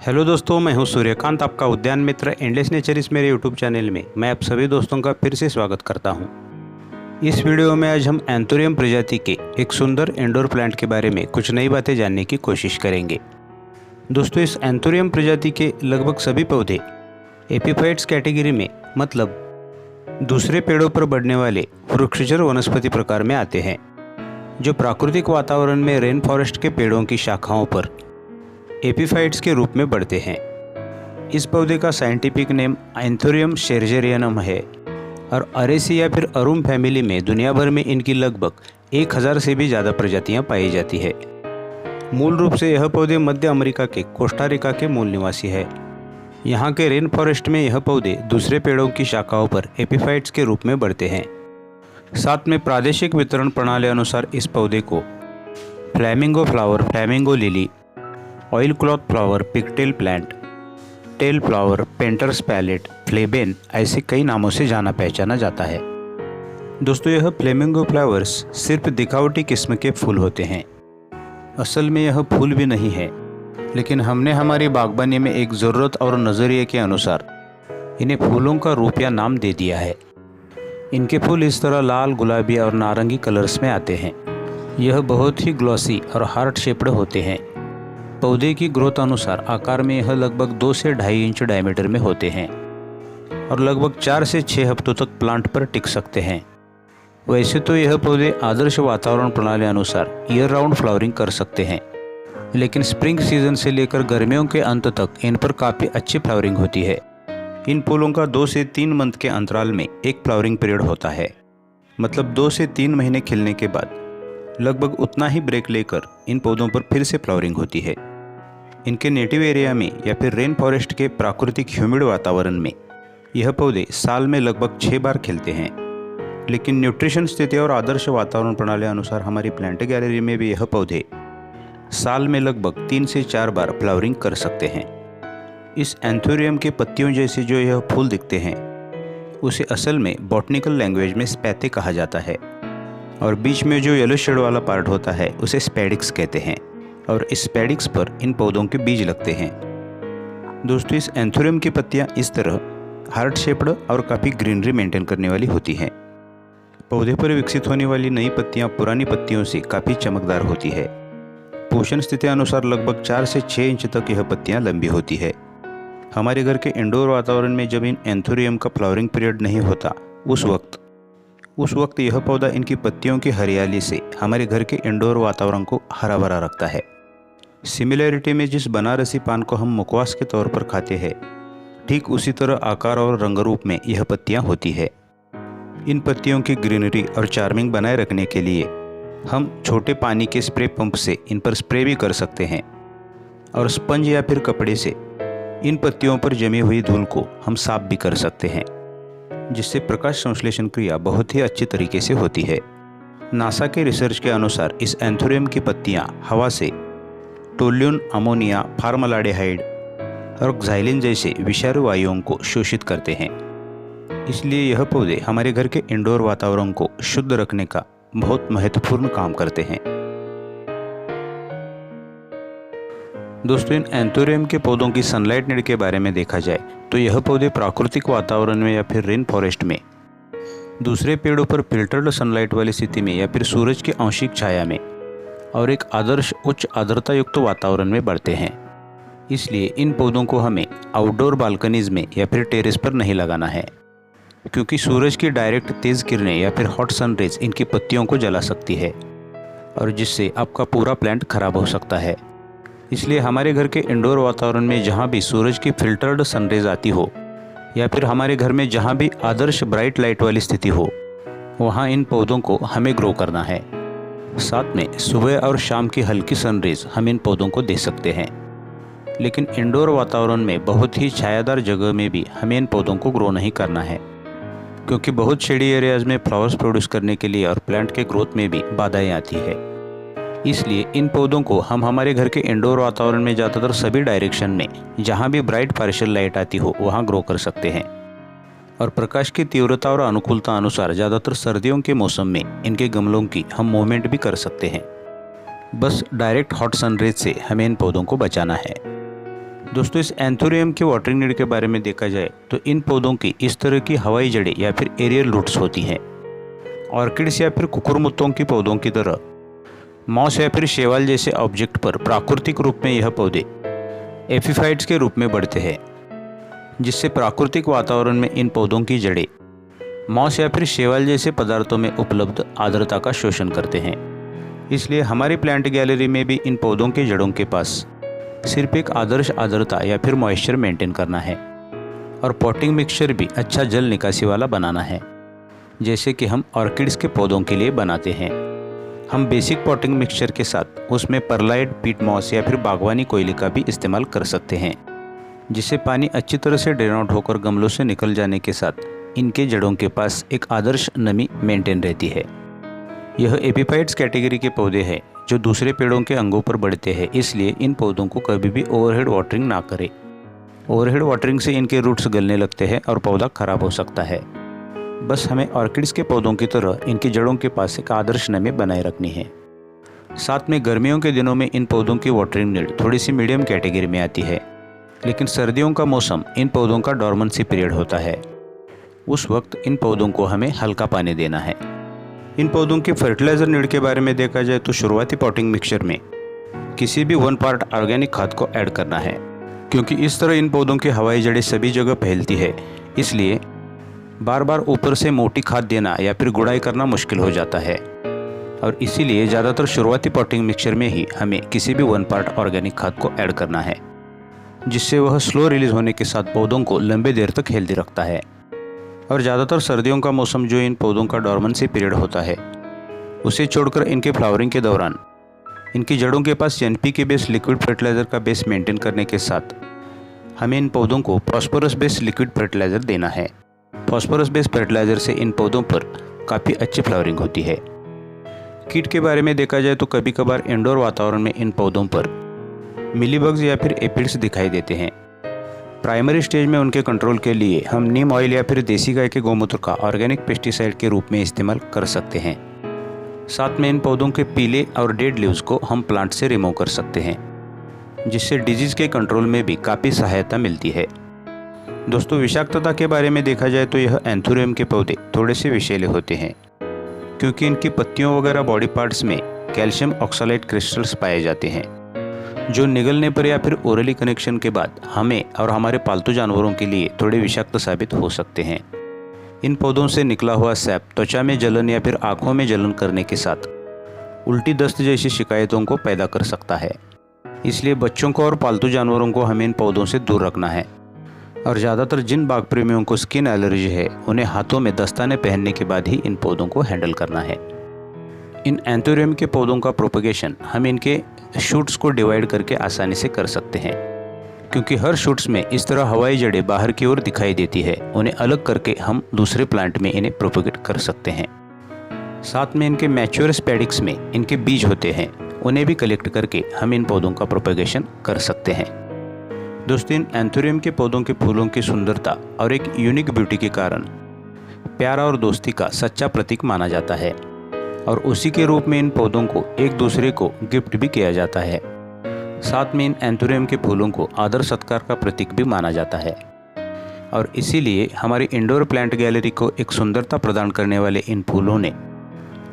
Hello दोस्तों, मैं हूं सूर्यकांत, आपका उद्यान मित्र एंडलेस नेचर इस मेरे यूट्यूब चैनल में मैं आप सभी दोस्तों का फिर से स्वागत करता हूं। इस वीडियो में आज हम एंथोरियम प्रजाति के एक सुंदर इंडोर प्लांट के बारे में कुछ नई बातें जानने की कोशिश करेंगे। दोस्तों, इस एंथोरियम प्रजाति के लगभग सभी पौधे एपीफाइट्स कैटेगरी में, मतलब दूसरे पेड़ों पर बढ़ने वाले वृक्षजर वनस्पति प्रकार में आते हैं, जो प्राकृतिक वातावरण में रेन फॉरेस्ट के पेड़ों की शाखाओं पर एपीफाइट्स के रूप में बढ़ते हैं। इस पौधे का साइंटिफिक नेम एंथोरियम शेरजेरियनम है और अरेसी या फिर अरुम फैमिली में दुनिया भर में इनकी लगभग 1000 से भी ज़्यादा प्रजातियां पाई जाती है। मूल रूप से यह पौधे मध्य अमेरिका के कोस्टा रिका के मूल निवासी है। यहाँ के रेन फॉरेस्ट में यह पौधे दूसरे पेड़ों की शाखाओं पर एपीफाइट्स के रूप में बढ़ते हैं। साथ में प्रादेशिक वितरण प्रणाली अनुसार इस पौधे को flamingo flower, flamingo lily, oil cloth flower, pigtail plant, tail flower, painter's palette, फ्लेबेन ऐसे कई नामों से जाना पहचाना जाता है। दोस्तों, यह फ्लेमिंगो फ्लावर्स सिर्फ दिखावटी किस्म के फूल होते हैं। असल में यह फूल भी नहीं है, लेकिन हमने हमारी बागबानी में एक ज़रूरत और नज़रिए के अनुसार इन्हें फूलों का रूप या नाम दे दिया है। इनके फूल इस तरह लाल, गुलाबी और नारंगी कलर्स में आते हैं। यह बहुत ही ग्लॉसी और हार्ट शेप्ड होते हैं। पौधे की ग्रोथ अनुसार आकार में यह लगभग 2 से 2.5 इंच डायमीटर में होते हैं और लगभग 4 से 6 हफ्तों तक प्लांट पर टिक सकते हैं। वैसे तो यह पौधे आदर्श वातावरण प्रणाली अनुसार ईयर राउंड फ्लावरिंग कर सकते हैं, लेकिन स्प्रिंग सीजन से लेकर गर्मियों के अंत तक इन पर काफ़ी अच्छी फ्लावरिंग होती है। इन फूलों का 2 से 3 मंथ के अंतराल में एक फ्लावरिंग पीरियड होता है, मतलब 2 से 3 महीने खिलने के बाद लगभग उतना ही ब्रेक लेकर इन पौधों पर फिर से फ्लावरिंग होती है। इनके नेटिव एरिया में या फिर रेन फॉरेस्ट के प्राकृतिक ह्यूमिड वातावरण में यह पौधे साल में लगभग 6 बार खिलते हैं, लेकिन न्यूट्रिशन स्थिति और आदर्श वातावरण प्रणाली अनुसार हमारी प्लांट गैलरी में भी यह पौधे साल में लगभग 3 से 4 बार फ्लावरिंग कर सकते हैं। इस एंथोरियम के पत्तियों जैसे जो यह फूल दिखते हैं उसे असल में बॉटनिकल लैंग्वेज में स्पैथे कहा जाता है, और बीच में जो येलो शेड वाला पार्ट होता है उसे स्पेडिक्स कहते हैं, और इस स्पेडिक्स पर इन पौधों के बीज लगते हैं। दोस्तों, इस एंथोरियम की पत्तियां इस तरह हार्ट शेप्ड और काफ़ी ग्रीनरी मेंटेन करने वाली होती हैं। पौधे पर विकसित होने वाली नई पत्तियां पुरानी पत्तियों से काफ़ी चमकदार होती है। पोषण स्थिति अनुसार लगभग 4 से 6 इंच तक यह पत्तियां लंबी होती है। हमारे घर के इंडोर वातावरण में जब इन एंथोरियम का फ्लावरिंग पीरियड नहीं होता, उस वक्त यह पौधा इनकी पत्तियों की हरियाली से हमारे घर के इंडोर वातावरण को हरा भरा रखता है। सिमिलैरिटी में जिस बनारसी पान को हम मुखवास के तौर पर खाते हैं, ठीक उसी तरह आकार और रंग रूप में यह पत्तियां होती है। इन पत्तियों की ग्रीनरी और चार्मिंग बनाए रखने के लिए हम छोटे पानी के स्प्रे पंप से इन पर स्प्रे भी कर सकते हैं, और स्पंज या फिर कपड़े से इन पत्तियों पर जमी हुई धूल को हम साफ भी कर सकते हैं, जिससे प्रकाश संश्लेषण क्रिया बहुत ही अच्छी तरीके से होती है। नासा के रिसर्च के अनुसार इस एंथोरियम की पत्तियां हवा से टोल्यून, अमोनिया, फार्मलाडेहाइड और क्साइलिन जैसे विषाणु वायुओं को शोषित करते हैं। इसलिए यह पौधे हमारे घर के इंडोर वातावरण को शुद्ध रखने का बहुत महत्वपूर्ण काम करते हैं। दोस्तों, इन एंथोरियम के पौधों की सनलाइट नीड के बारे में देखा जाए तो यह पौधे प्राकृतिक वातावरण में या फिर रेन फॉरेस्ट में दूसरे पेड़ों पर फिल्टर्ड सनलाइट वाली स्थिति में या फिर सूरज की आंशिक छाया में और एक आदर्श उच्च आर्द्रता युक्त वातावरण में बढ़ते हैं। इसलिए इन पौधों को हमें आउटडोर बालकनीज में या फिर टेरेस पर नहीं लगाना है, क्योंकि सूरज की डायरेक्ट तेज़ किरणें या फिर हॉट सनरेज इनकी पत्तियों को जला सकती है, और जिससे आपका पूरा प्लांट खराब हो सकता है। इसलिए हमारे घर के इंडोर वातावरण में जहाँ भी सूरज की फिल्टर्ड सनरेज आती हो या फिर हमारे घर में जहाँ भी आदर्श ब्राइट लाइट वाली स्थिति हो, वहाँ इन पौधों को हमें ग्रो करना है। साथ में सुबह और शाम की हल्की सनरेज हम इन पौधों को दे सकते हैं, लेकिन इंडोर वातावरण में बहुत ही छायादार जगह में भी हमें इन पौधों को ग्रो नहीं करना है, क्योंकि बहुत शेडी एरियाज में फ्लावर्स प्रोड्यूस करने के लिए और प्लांट के ग्रोथ में भी बाधाएं आती है। इसलिए इन पौधों को हम हमारे घर के इंडोर वातावरण में ज़्यादातर सभी डायरेक्शन में जहाँ भी ब्राइट पार्शियल लाइट आती हो वहाँ ग्रो कर सकते हैं, और प्रकाश की तीव्रता और अनुकूलता अनुसार ज़्यादातर सर्दियों के मौसम में इनके गमलों की हम मूवमेंट भी कर सकते हैं। बस डायरेक्ट हॉट सनरेज से हमें इन पौधों को बचाना है। दोस्तों, इस एंथोरियम के वाटरिंग नीड के बारे में देखा जाए तो इन पौधों की इस तरह की हवाई जड़ें या फिर एरियल रूट्स होती हैं। ऑर्किड्स या फिर कुकुरमुत्तों की पौधों की तरह मॉस या फिर शैवाल जैसे ऑब्जेक्ट पर प्राकृतिक रूप में यह पौधे एपिफाइट्स के रूप में बढ़ते हैं, जिससे प्राकृतिक वातावरण में इन पौधों की जड़ें मॉस या फिर शैवाल जैसे पदार्थों में उपलब्ध आर्द्रता का शोषण करते हैं। इसलिए हमारी प्लांट गैलरी में भी इन पौधों के जड़ों के पास सिर्फ एक आदर्श आर्द्रता या फिर मॉइस्चर मेंटेन करना है और पॉटिंग मिक्सचर भी अच्छा जल निकासी वाला बनाना है, जैसे कि हम ऑर्किड्स के पौधों के लिए बनाते हैं। हम बेसिक पॉटिंग मिक्सचर के साथ उसमें परलाइट, पीट मॉस या फिर बागवानी कोयले का भी इस्तेमाल कर सकते हैं, जिससे पानी अच्छी तरह से ड्रेन आउट होकर गमलों से निकल जाने के साथ इनके जड़ों के पास एक आदर्श नमी मेंटेन रहती है। यह एपिफाइट्स कैटेगरी के पौधे हैं जो दूसरे पेड़ों के अंगों पर बढ़ते हैं, इसलिए इन पौधों को कभी भी ओवरहेड वाटरिंग ना करें। ओवरहेड वाटरिंग से इनके रूट्स गलने लगते हैं और पौधा खराब हो सकता है। बस हमें ऑर्किड्स के पौधों की तरह इनकी जड़ों के पास एक आदर्श नमी बनाए रखनी है। साथ में गर्मियों के दिनों में इन पौधों की वाटरिंग नीड थोड़ी सी मीडियम कैटेगरी में आती है, लेकिन सर्दियों का मौसम इन पौधों का डॉर्मेंसी पीरियड होता है। उस वक्त इन पौधों को हमें हल्का पानी देना है। इन पौधों की फर्टिलाइजर नीड के बारे में देखा जाए तो शुरुआती पॉटिंग मिक्सचर में किसी भी 1 पार्ट ऑर्गेनिक खाद को ऐड करना है, क्योंकि इस तरह इन पौधों की हवाई जड़ें सभी जगह फैलती है। इसलिए बार बार ऊपर से मोटी खाद देना या फिर गुड़ाई करना मुश्किल हो जाता है, और इसीलिए ज़्यादातर शुरुआती पॉटिंग मिक्सचर में ही हमें किसी भी 1 पार्ट ऑर्गेनिक खाद को ऐड करना है, जिससे वह स्लो रिलीज होने के साथ पौधों को लंबे देर तक हेल्दी रखता है। और ज़्यादातर सर्दियों का मौसम जो इन पौधों का डॉर्मेंसी पीरियड होता है, उसे छोड़कर इनके फ्लावरिंग के दौरान इनकी जड़ों के पास एनपी के बेस लिक्विड फर्टिलाइज़र का बेस मेंटेन करने के साथ हमें इन पौधों को फॉस्फोरस बेस लिक्विड फर्टिलाइज़र देना है। फॉस्फोरस बेस फर्टिलाइज़र से इन पौधों पर काफ़ी अच्छी फ्लावरिंग होती है। कीट के बारे में देखा जाए तो कभी कभार इंडोर वातावरण में इन पौधों पर मिलीबग्स या फिर एपिड्स दिखाई देते हैं। प्राइमरी स्टेज में उनके कंट्रोल के लिए हम नीम ऑयल या फिर देसी गाय के गोमूत्र का ऑर्गेनिक पेस्टिसाइड के रूप में इस्तेमाल कर सकते हैं। साथ में इन पौधों के पीले और डेड लीव्स को हम प्लांट से रिमूव कर सकते हैं, जिससे डिजीज के कंट्रोल में भी काफ़ी सहायता मिलती है। दोस्तों, विषाक्तता के बारे में देखा जाए तो यह एंथोरियम के पौधे थोड़े से विषैले होते हैं, क्योंकि इनकी पत्तियों वगैरह बॉडी पार्ट्स में कैल्शियम ऑक्सलेट क्रिस्टल्स पाए जाते हैं, जो निगलने पर या फिर ओरली कनेक्शन के बाद हमें और हमारे पालतू जानवरों के लिए थोड़े विषाक्त साबित हो सकते हैं। इन पौधों से निकला हुआ सैप त्वचा में जलन या फिर आंखों में जलन करने के साथ उल्टी दस्त जैसी शिकायतों को पैदा कर सकता है। इसलिए बच्चों को और पालतू जानवरों को हमें इन पौधों से दूर रखना है। और ज़्यादातर जिन बाग प्रेमियों को स्किन एलर्जी है, उन्हें हाथों में दस्ताने पहनने के बाद ही इन पौधों को हैंडल करना है। इन एंथोरियम के पौधों का प्रोपगेशन हम इनके शूट्स को डिवाइड करके आसानी से कर सकते हैं, क्योंकि हर शूट्स में इस तरह हवाई जड़ें बाहर की ओर दिखाई देती है। उन्हें अलग करके हम दूसरे प्लांट में इन्हें प्रोपगेट कर सकते हैं। साथ में इनके मैच्योर स्पेडिक्स में इनके बीज होते हैं, उन्हें भी कलेक्ट करके हम इन पौधों का प्रोपगेशन कर सकते हैं। दोस्तों, इन एंथोरियम के पौधों के फूलों की सुंदरता और एक यूनिक ब्यूटी के कारण प्यार और दोस्ती का सच्चा प्रतीक माना जाता है, और उसी के रूप में इन पौधों को एक दूसरे को गिफ्ट भी किया जाता है। साथ में इन एंथोरियम के फूलों को आदर सत्कार का प्रतीक भी माना जाता है, और इसीलिए हमारी इंडोर प्लांट गैलरी को एक सुंदरता प्रदान करने वाले इन फूलों ने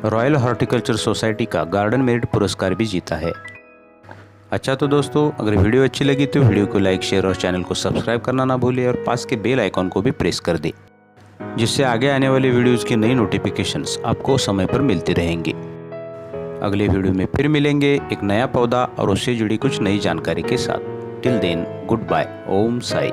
रॉयल हॉर्टिकल्चर सोसाइटी का गार्डन मेरिट पुरस्कार भी जीता है। अच्छा, तो दोस्तों, अगर वीडियो अच्छी लगी तो वीडियो को लाइक, शेयर और चैनल को सब्सक्राइब करना ना भूलिए, और पास के बेल आइकॉन को भी प्रेस कर दें, जिससे आगे आने वाली वीडियोज़ की नई नोटिफिकेशंस आपको समय पर मिलती रहेंगी। अगले वीडियो में फिर मिलेंगे एक नया पौधा और उससे जुड़ी कुछ नई जानकारी के साथ। Till then, goodbye. Om Sai.